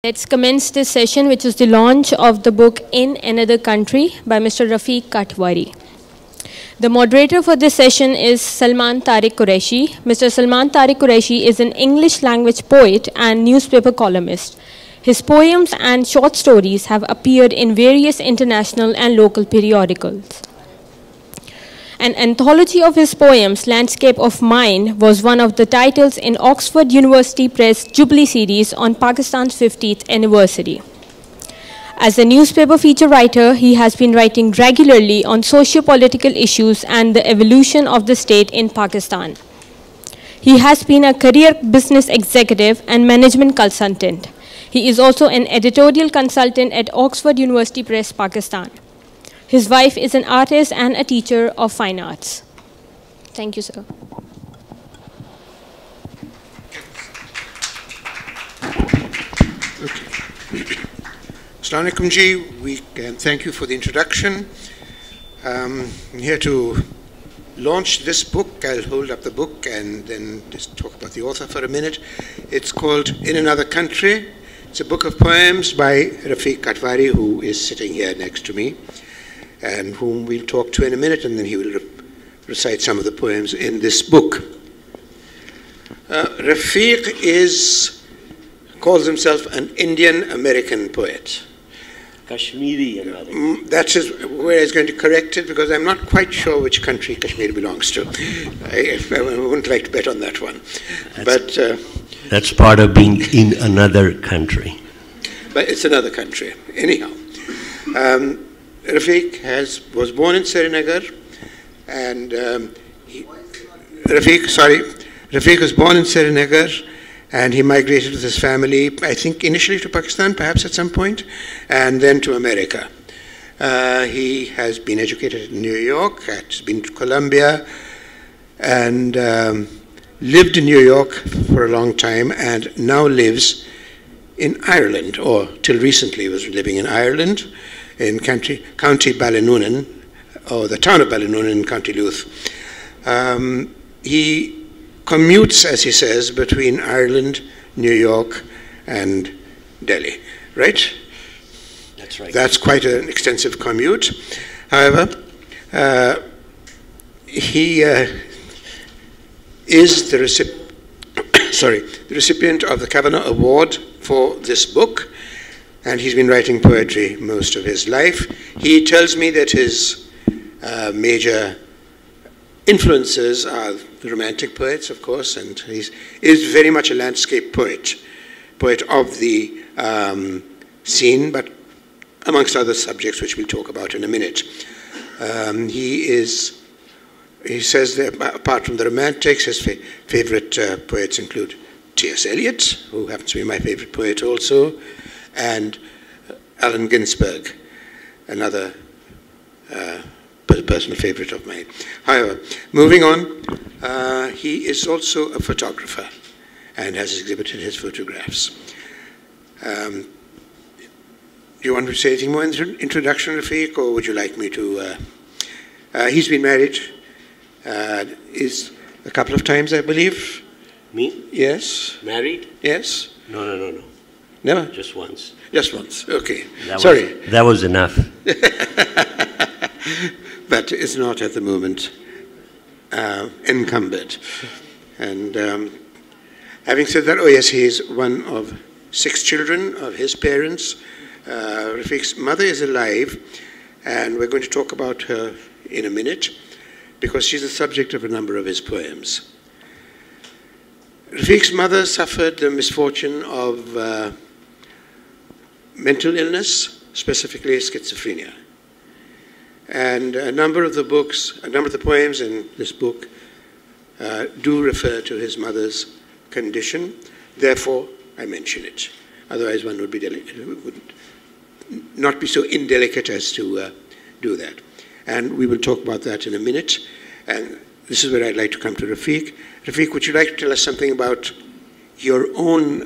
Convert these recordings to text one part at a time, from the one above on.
Let's commence this session, which is the launch of the book In Another Country by Mr. Rafiq Katwari. The moderator for this session is Salman Tariq Qureshi. Mr. Salman Tariq Qureshi is an English language poet and newspaper columnist. His poems and short stories have appeared in various international and local periodicals. An anthology of his poems, Landscape of Mind, was one of the titles in Oxford University Press Jubilee series on Pakistan's 50th anniversary. As a newspaper feature writer, he has been writing regularly on socio-political issues and the evolution of the state in Pakistan. He has been a career business executive and management consultant. He is also an editorial consultant at Oxford University Press, Pakistan. His wife is an artist and a teacher of fine arts. Thank you, sir. Okay. Assalamu alaikum ji. Thank you for the introduction. I'm here to launch this book. I'll hold up the book and then just talk about the author for a minute. It's called In Another Country. It's a book of poems by Rafiq Katwari, who is sitting here next to me, and whom we'll talk to in a minute, and then he will recite some of the poems in this book. Rafiq calls himself an Indian-American poet. Kashmiri American. That is where I was going to correct it, because I'm not quite sure which country Kashmir belongs to. I wouldn't like to bet on that one. That's part of being in another country. But it's another country. Anyhow. Rafiq was born in Srinagar, and Rafiq was born in Srinagar, and he migrated with his family, I think initially to Pakistan, perhaps at some point, and then to America. He has been educated in New York, has been to Columbia, and lived in New York for a long time, and now lives in Ireland, or till recently was living in Ireland, in County Ballynunan, or the town of Ballynunan in County Louth. He commutes, as he says, between Ireland, New York, and Delhi, right? That's right. That's quite an extensive commute. However, he is the recipient of the Kavanagh Award for this book, and he's been writing poetry most of his life. He tells me that his major influences are the Romantic poets, of course, and he is very much a landscape poet of the scene, but amongst other subjects which we'll talk about in a minute. He says that apart from the Romantics, his favorite poets include T.S. Eliot, who happens to be my favorite poet also, and Allen Ginsberg, another personal favorite of mine. However, moving on, he is also a photographer and has exhibited his photographs. Do you want to say anything more in the introduction, Rafiq, or would you like me to? He's been married is a couple of times, I believe. Me? Yes. Married? Yes. No. Never? Just once. Just once, okay. Sorry. That was enough. But it's not at the moment encumbered. And having said that, oh yes, he is one of 6 children of his parents. Rafiq's mother is alive, and we're going to talk about her in a minute, because she's the subject of a number of his poems. Rafiq's mother suffered the misfortune of mental illness, specifically schizophrenia. And a number of the poems in this book do refer to his mother's condition. Therefore, I mention it. Otherwise, one would not be so indelicate as to do that. And we will talk about that in a minute. And this is where I'd like to come to Rafiq. Rafiq, would you like to tell us something about your own,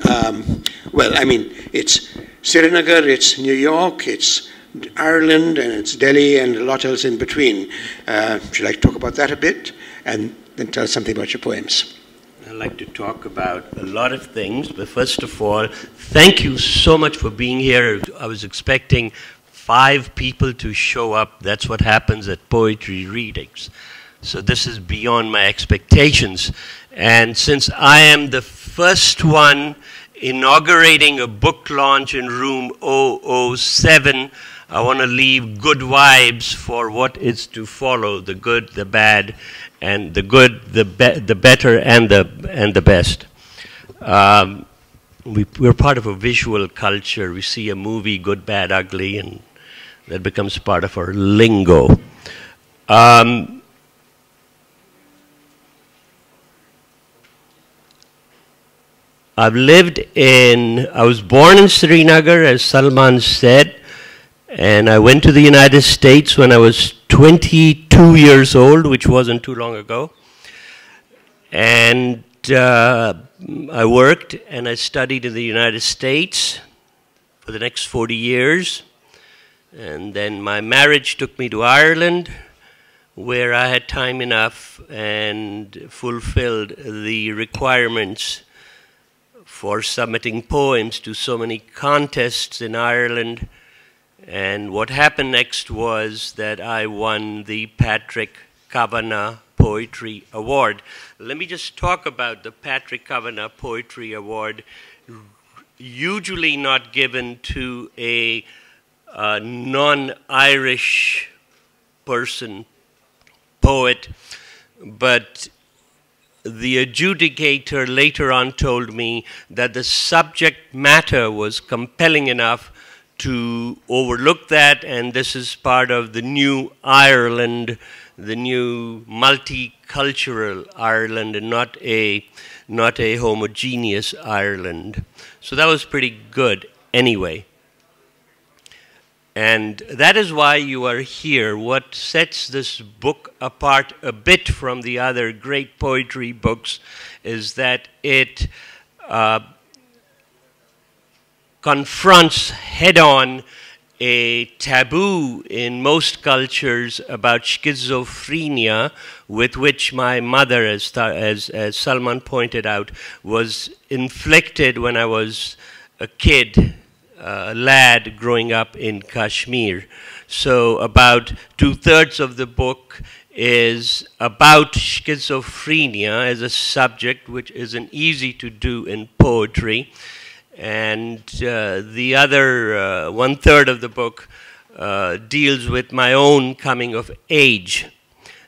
it's Srinagar, it's New York, it's Ireland, and it's Delhi, and a lot else in between. Would you like to talk about that a bit, and then tell us something about your poems? I'd like to talk about a lot of things, but first of all, thank you so much for being here. I was expecting 5 people to show up. That's what happens at poetry readings. So this is beyond my expectations. And since I am the first one inaugurating a book launch in room 007, I want to leave good vibes for what is to follow, the good, the bad, and the good, the better, and the best. We're part of a visual culture. We see a movie, good, bad, ugly, and that becomes part of our lingo. I was born in Srinagar, as Salman said, and I went to the United States when I was 22 years old, which wasn't too long ago. And I worked and I studied in the United States for the next 40 years. And then my marriage took me to Ireland, where I had time enough and fulfilled the requirements for submitting poems to so many contests in Ireland. And what happened next was that I won the Patrick Kavanagh Poetry Award. Let me just talk about the Patrick Kavanagh Poetry Award, usually not given to a non-Irish person, poet, but the adjudicator later on told me that the subject matter was compelling enough to overlook that, and this is part of the new Ireland, the new multicultural Ireland, and not a homogeneous Ireland. So that was pretty good anyway. And that is why you are here. What sets this book apart a bit from the other great poetry books is that it confronts head-on a taboo in most cultures about schizophrenia, with which my mother, as Salman pointed out, was inflicted when I was a kid, a lad growing up in Kashmir. So about 2/3 of the book is about schizophrenia as a subject, which isn't easy to do in poetry. And the other 1/3 of the book deals with my own coming of age.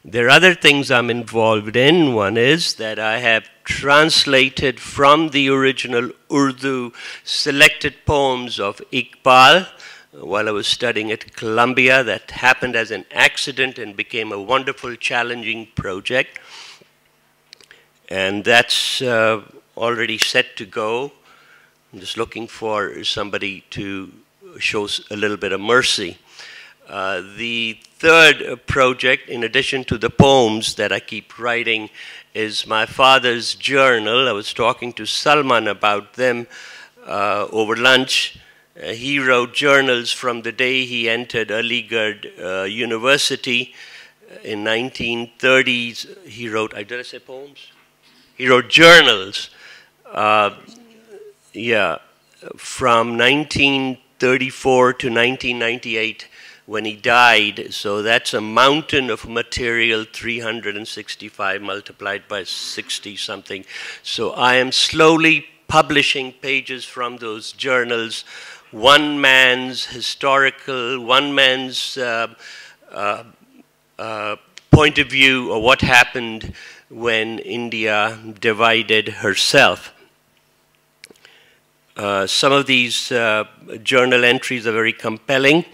There are other things I'm involved in. One is that I have translated from the original Urdu selected poems of Iqbal while I was studying at Columbia. That happened as an accident and became a wonderful, challenging project. And that's already set to go. I'm just looking for somebody to show a little bit of mercy. The third project, in addition to the poems that I keep writing, is my father's journal. I was talking to Salman about them over lunch. He wrote journals from the day he entered Aligarh University in 1930s. He wrote, did I say poems? He wrote journals. From 1934 to 1998 when he died. So that's a mountain of material, 365 multiplied by 60 something. So I am slowly publishing pages from those journals, one man's historical, one man's point of view of what happened when India divided herself. Some of these journal entries are very compelling.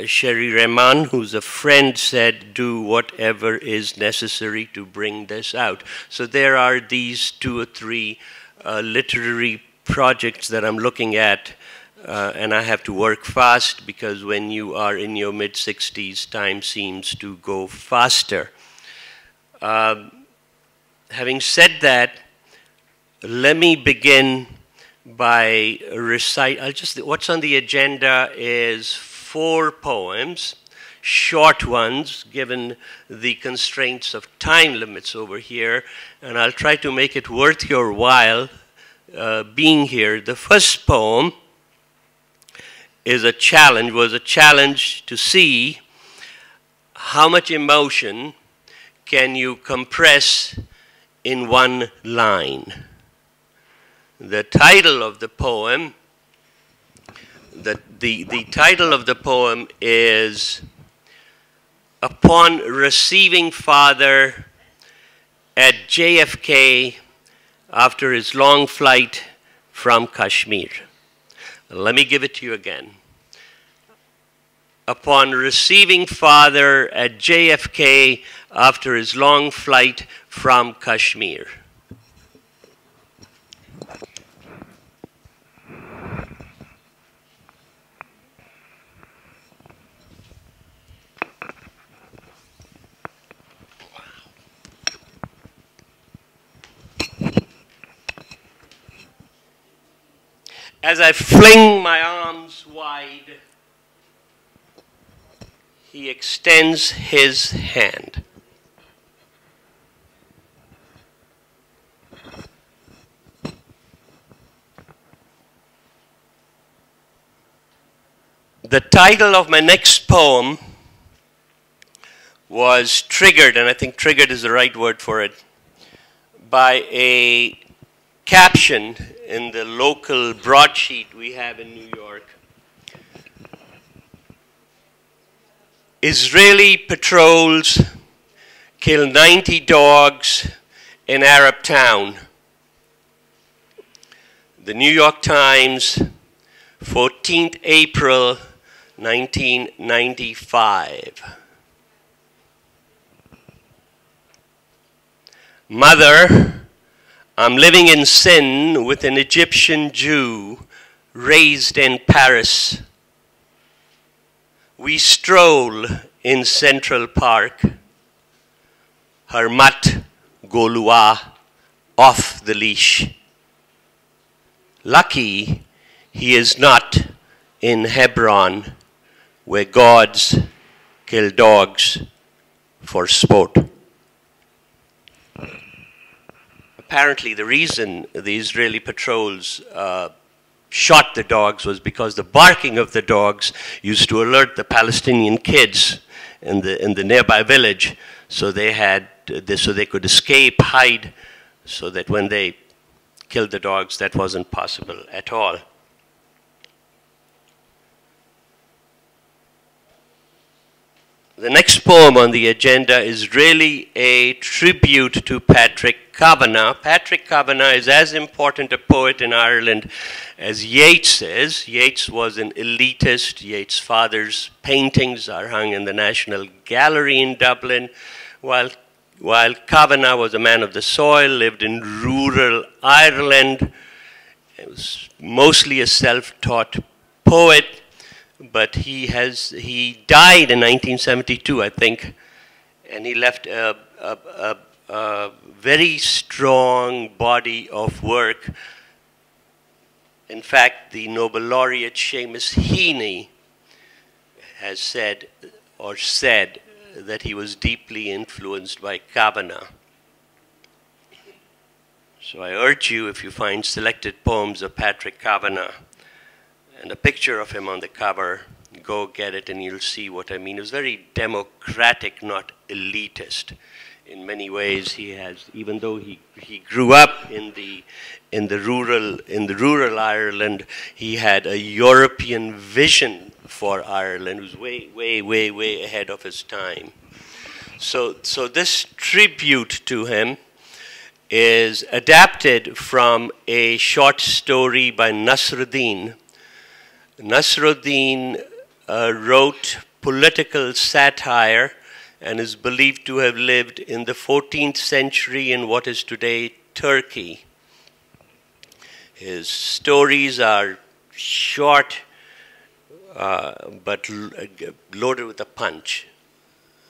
Sherry Rahman, who's a friend, said, do whatever is necessary to bring this out. So there are these 2 or 3 literary projects that I'm looking at, and I have to work fast because when you are in your mid-60s, time seems to go faster. Having said that, let me begin by what's on the agenda is 4 poems. short ones, given the constraints of time limits over here, and I'll try to make it worth your while being here. The first poem was a challenge to see how much emotion can you compress in one line. The title of the poem, the title of the poem is Upon Receiving Father at JFK After His Long Flight from Kashmir. Let me give it to you again. Upon receiving Father at JFK after his long flight from Kashmir. As I fling my arms wide, he extends his hand. The title of my next poem was triggered, and I think triggered is the right word for it, by a caption in the local broadsheet we have in New York. Israeli patrols kill 90 dogs in Arab town. The New York Times, 14th April, 1995. Mother, I'm living in sin with an Egyptian Jew raised in Paris. We stroll in Central Park, Harmat Golua off the leash. Lucky he is not in Hebron, where gods kill dogs for sport. Apparently, the reason the Israeli patrols shot the dogs was because the barking of the dogs used to alert the Palestinian kids in the nearby village, so they could escape, hide, so that when they killed the dogs, that wasn't possible at all. The next poem on the agenda is really a tribute to Patrick Kavanagh. Patrick Kavanagh is as important a poet in Ireland as Yeats is. Yeats was an elitist. Yeats' father's paintings are hung in the National Gallery in Dublin, while Kavanagh was a man of the soil, lived in rural Ireland. He was mostly a self-taught poet. But he died in 1972, I think, and he left a very strong body of work. In fact, the Nobel laureate Seamus Heaney has said that he was deeply influenced by Kavanagh. So I urge you, if you find selected poems of Patrick Kavanagh, and a picture of him on the cover, go get it and you'll see what I mean. He was very democratic, not elitist. In many ways, he has, even though he grew up in the rural Ireland, he had a European vision for Ireland. He was way ahead of his time. So this tribute to him is adapted from a short story by Nasruddin. Nasruddin wrote political satire and is believed to have lived in the 14th century in what is today Turkey. His stories are short but loaded with a punch.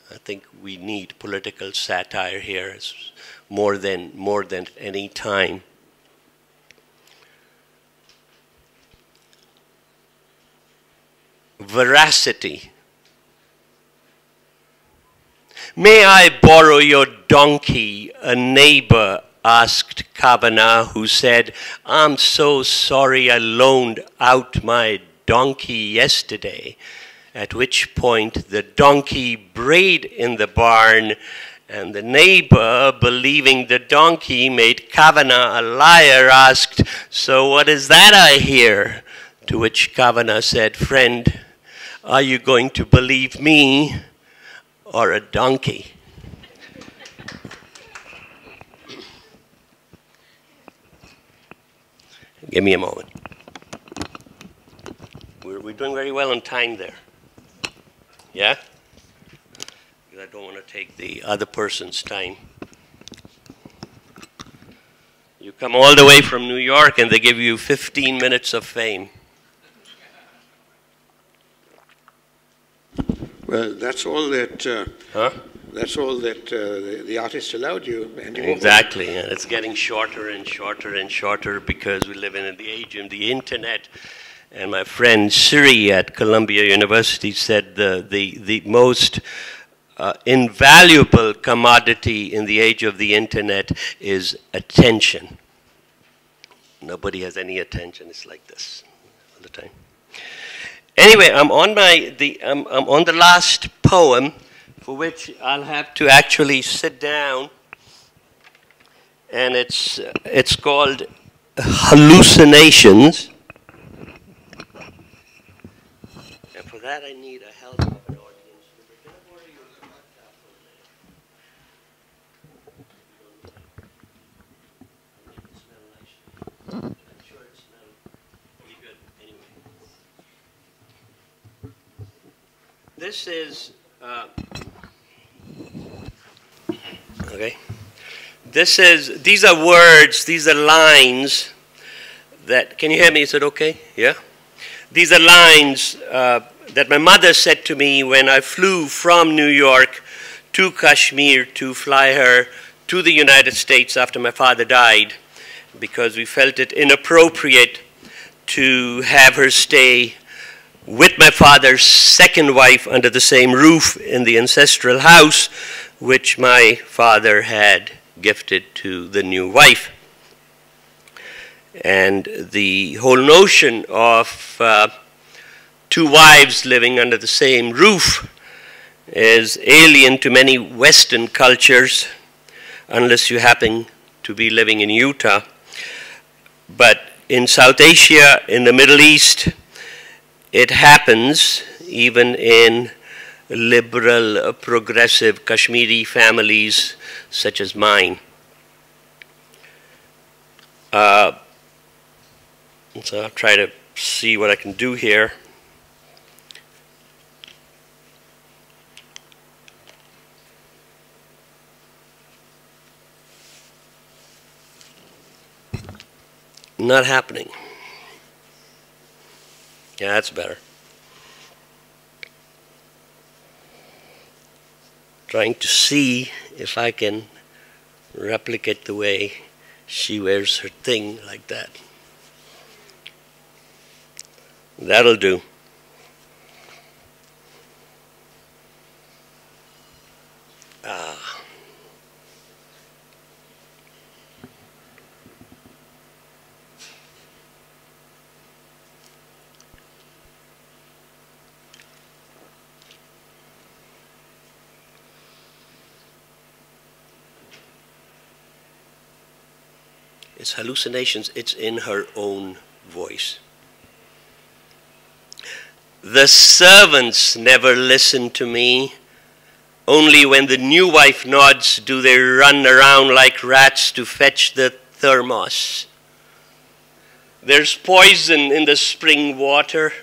I think we need political satire here more than any time. Veracity. "May I borrow your donkey?" a neighbor asked Kavanagh, who said, "I'm so sorry I loaned out my donkey yesterday." At which point the donkey brayed in the barn, and the neighbor, believing the donkey made Kavanagh a liar, asked, "So what is that I hear?" To which Kavanagh said, "Friend, are you going to believe me or a donkey?" Give me a moment. We're doing very well on time there. Yeah? Because I don't want to take the other person's time. You come all the way from New York and they give you 15 minutes of fame. Well, that's all that. That's all that the artist allowed you. And you Exactly, and it's getting shorter and shorter and shorter because we live in the age of the internet. And my friend Siri at Columbia University said the most invaluable commodity in the age of the internet is attention. Nobody has any attention. It's like this all the time. Anyway, I'm on the last poem, for which I'll have to actually sit down, and it's called Hallucinations. And for that I need a help of an audience. Can I borrow your laptop for a minute? Make it smell nice. I'm sure it smells pretty good anyway. This is okay. These are words, these are lines that, can you hear me? Is it okay? Yeah? These are lines that my mother said to me when I flew from New York to Kashmir to fly her to the United States after my father died, because we felt it inappropriate to have her stay with my father's second wife under the same roof in the ancestral house which my father had gifted to the new wife. And the whole notion of two wives living under the same roof is alien to many Western cultures, unless you happen to be living in Utah. But in South Asia, in the Middle East, it happens even in liberal, progressive Kashmiri families such as mine. So I'll try to see what I can do here. Not happening. Yeah, that's better. Trying to see if I can replicate the way she wears her thing like that. That'll do. It's hallucinations, it's in her own voice. The servants never listen to me. Only when the new wife nods do they run around like rats to fetch the thermos. There's poison in the spring water.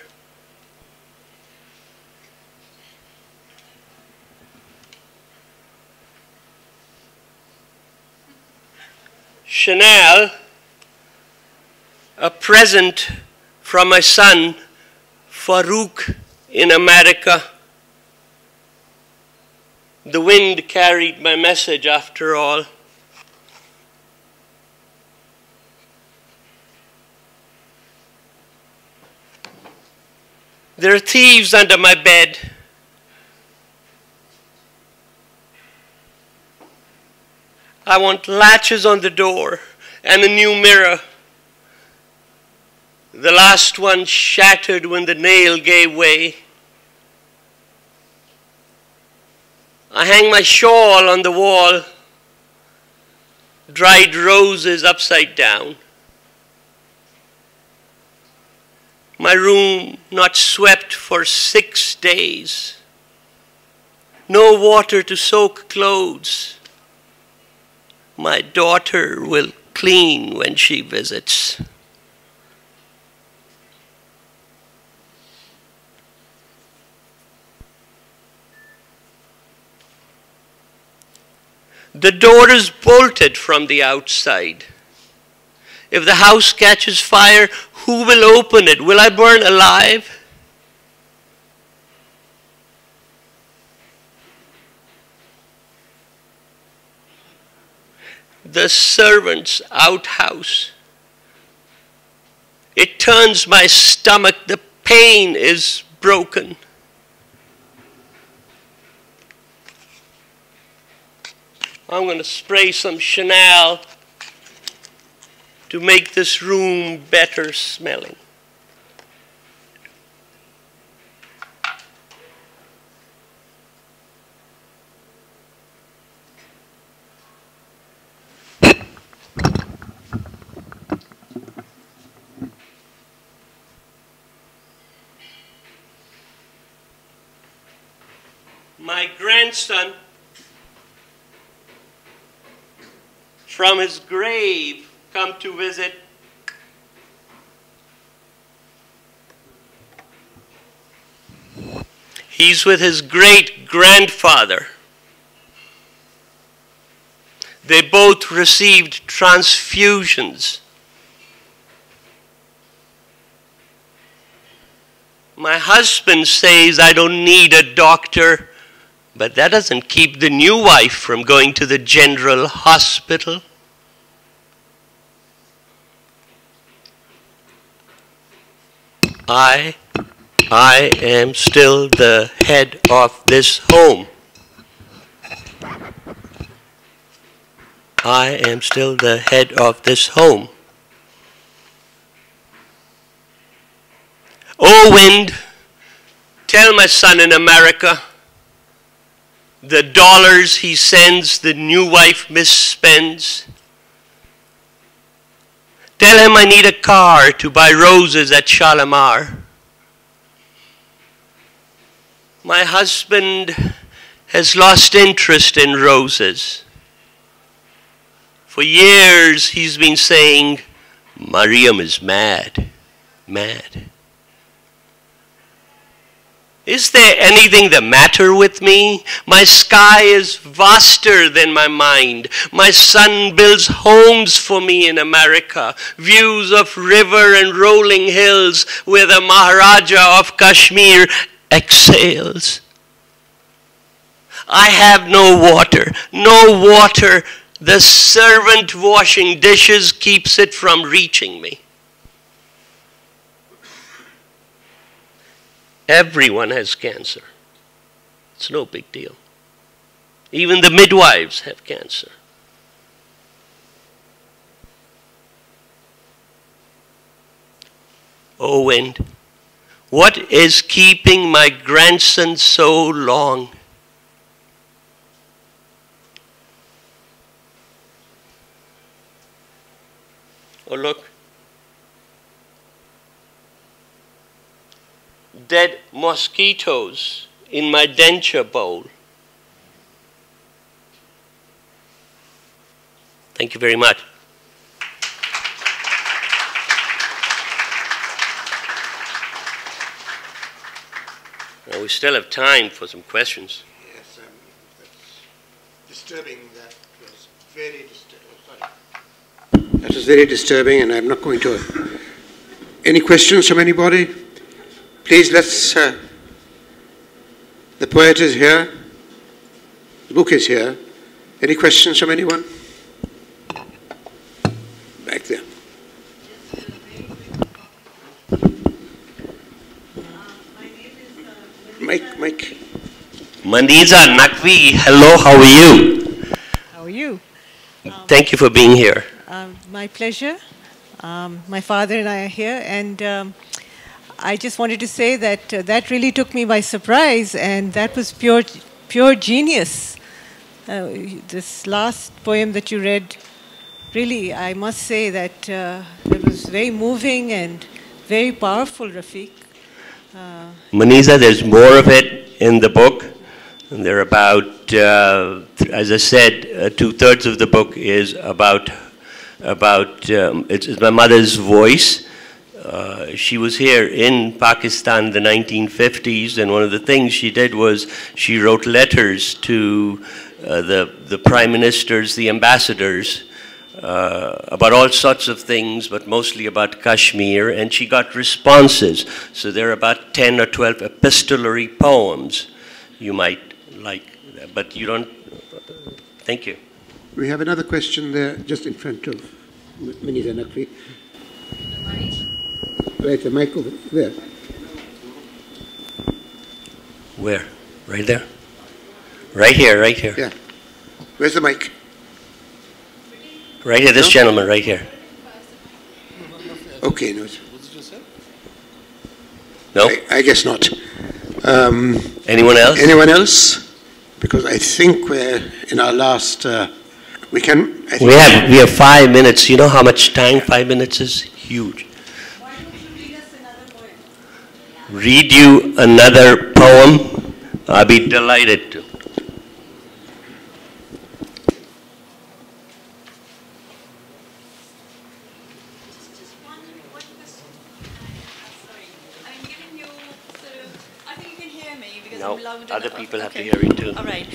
Chanel, a present from my son Farouk in America. The wind carried my message after all. There are thieves under my bed. I want latches on the door and a new mirror. The last one shattered when the nail gave way. I hang my shawl on the wall, dried roses upside down. My room not swept for 6 days. No water to soak clothes. My daughter will clean when she visits. The door is bolted from the outside. If the house catches fire, who will open it? Will I burn alive? The servant's outhouse. It turns my stomach. The pain is broken. I'm going to spray some Chanel to make this room better smelling. My grandson, from his grave, come to visit. He's with his great-grandfather. They both received transfusions. My husband says I don't need a doctor, but that doesn't keep the new wife from going to the general hospital. I am still the head of this home. I am still the head of this home. Oh, wind, tell my son in America, the dollars he sends, the new wife misspends. Tell him I need a car to buy roses at Shalimar. My husband has lost interest in roses. For years he's been saying, Mariam is mad, mad. Is there anything the matter with me? My sky is vaster than my mind. My son builds homes for me in America, views of river and rolling hills where the Maharaja of Kashmir exhales. I have no water, no water. The servant washing dishes keeps it from reaching me. Everyone has cancer. It's no big deal. Even the midwives have cancer. Oh, wind, what is keeping my grandson so long? Oh, look. Dead mosquitoes in my denture bowl. Thank you very much. Now we still have time for some questions. Yes, that's disturbing. That was very disturbing. Sorry. That was very disturbing, and I'm not going to. Any questions from anybody? Please, let's, the poet is here, the book is here. Any questions from anyone? Back there. Mike. Mandiza Nakvi, hello, how are you? How are you? thank you for being here. My pleasure. My father and I are here, and I just wanted to say that that really took me by surprise, and that was pure genius. This last poem that you read, really, I must say that it was very moving and very powerful, Rafiq. Maniza, there's more of it in the book. And they're about, as I said, 2/3 of the book is about it's my mother's voice. She was here in Pakistan in the 1950s, and one of the things she did was she wrote letters to the prime ministers, the ambassadors, about all sorts of things, but mostly about Kashmir, and she got responses. So there are about 10 or 12 epistolary poems you might like, but you don't. Thank you. We have another question there, just in front of Maniza Naqvi. Right, the mic over there. Where? Right there? Right here, right here. Yeah. Where's the mic? Right here, this gentleman right here. Okay, no. No? I guess not. Anyone else? Anyone else? Because I think we're in our last. We have 5 minutes. You know how much time 5 minutes is? Huge. Why don't you read us another poem? Read you another poem? I'll be delighted to. No, other people have to hear it too. All right.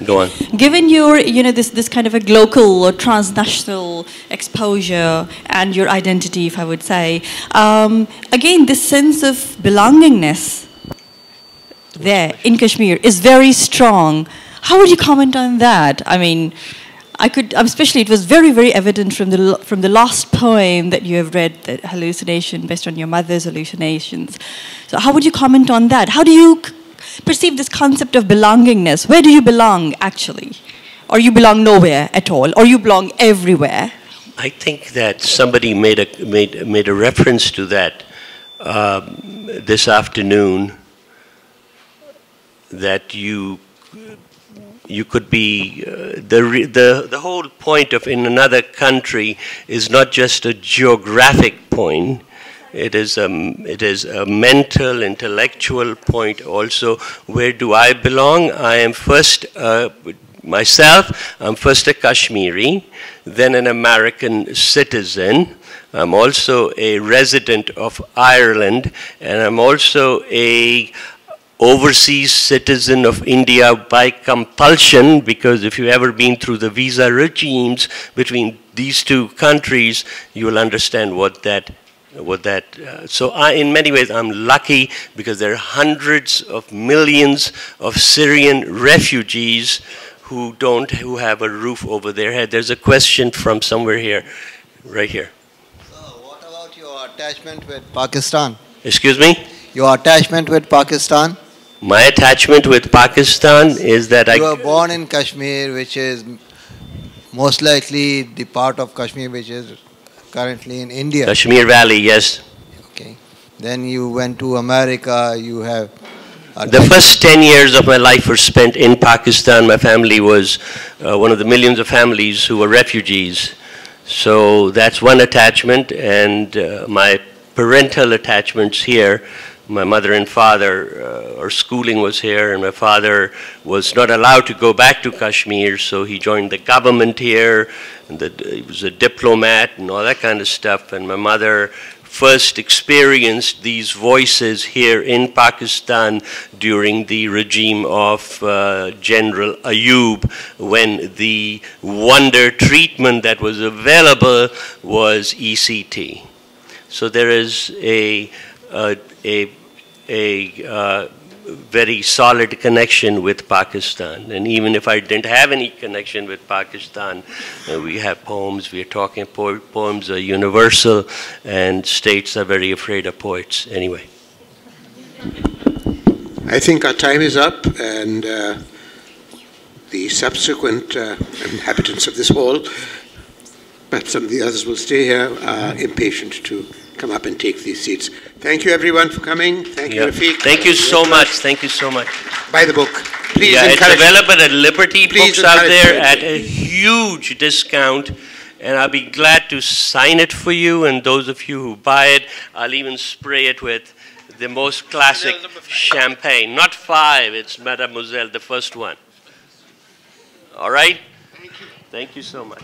Go on. Given your, this kind of a local or transnational exposure and your identity, if I would say, again, this sense of belongingness there in Kashmir is very strong. How would you comment on that? I mean, especially it was very, very evident from the last poem that you have read, the hallucination based on your mother's hallucinations. So how would you comment on that? How do you perceive this concept of belongingness? Where do you belong, actually? Or you belong nowhere at all? Or you belong everywhere? I think that somebody made a reference to that this afternoon, that you could be, the whole point of in another country is not just a geographic point, it is a mental, intellectual point also. Where do I belong? I am first, myself, I'm first a Kashmiri, then an American citizen. I'm also a resident of Ireland, and I'm also a overseas citizen of India by compulsion, because if you've ever been through the visa regimes between these two countries, you will understand so in many ways, I'm lucky because there are hundreds of millions of Syrian refugees who have a roof over their head. There's a question from somewhere here, right here. So what about your attachment with Pakistan? Excuse me? Your attachment with Pakistan? My attachment with Pakistan is that you were born in Kashmir, which is most likely the part of Kashmir which is currently in India. Kashmir Valley, yes. Okay. Then you went to America, you have... The first 10 years of my life were spent in Pakistan. My family was one of the millions of families who were refugees. So that's one attachment, and my parental attachments here. My mother and father, our schooling was here, and my father was not allowed to go back to Kashmir, so he joined the government here, and he was a diplomat and all that kind of stuff. And my mother first experienced these voices here in Pakistan during the regime of General Ayub, when the wonder treatment that was available was ECT. So there is a very solid connection with Pakistan. And even if I didn't have any connection with Pakistan, we have poems, we are talking poems are universal, and states are very afraid of poets. Anyway. I think our time is up, and the subsequent inhabitants of this hall, but some of the others will stay here, are impatient to come up and take these seats. Thank you, everyone, for coming. Thank you, Rafiq. Thank you so much. Thank you so much. Buy the book. Please it's encourage. available at Liberty Please Books out there encourage at a huge discount. And I'll be glad to sign it for you. And those of you who buy it, I'll even spray it with the most classic champagne. Not 5, it's Mademoiselle, the first one. All right? Thank you so much.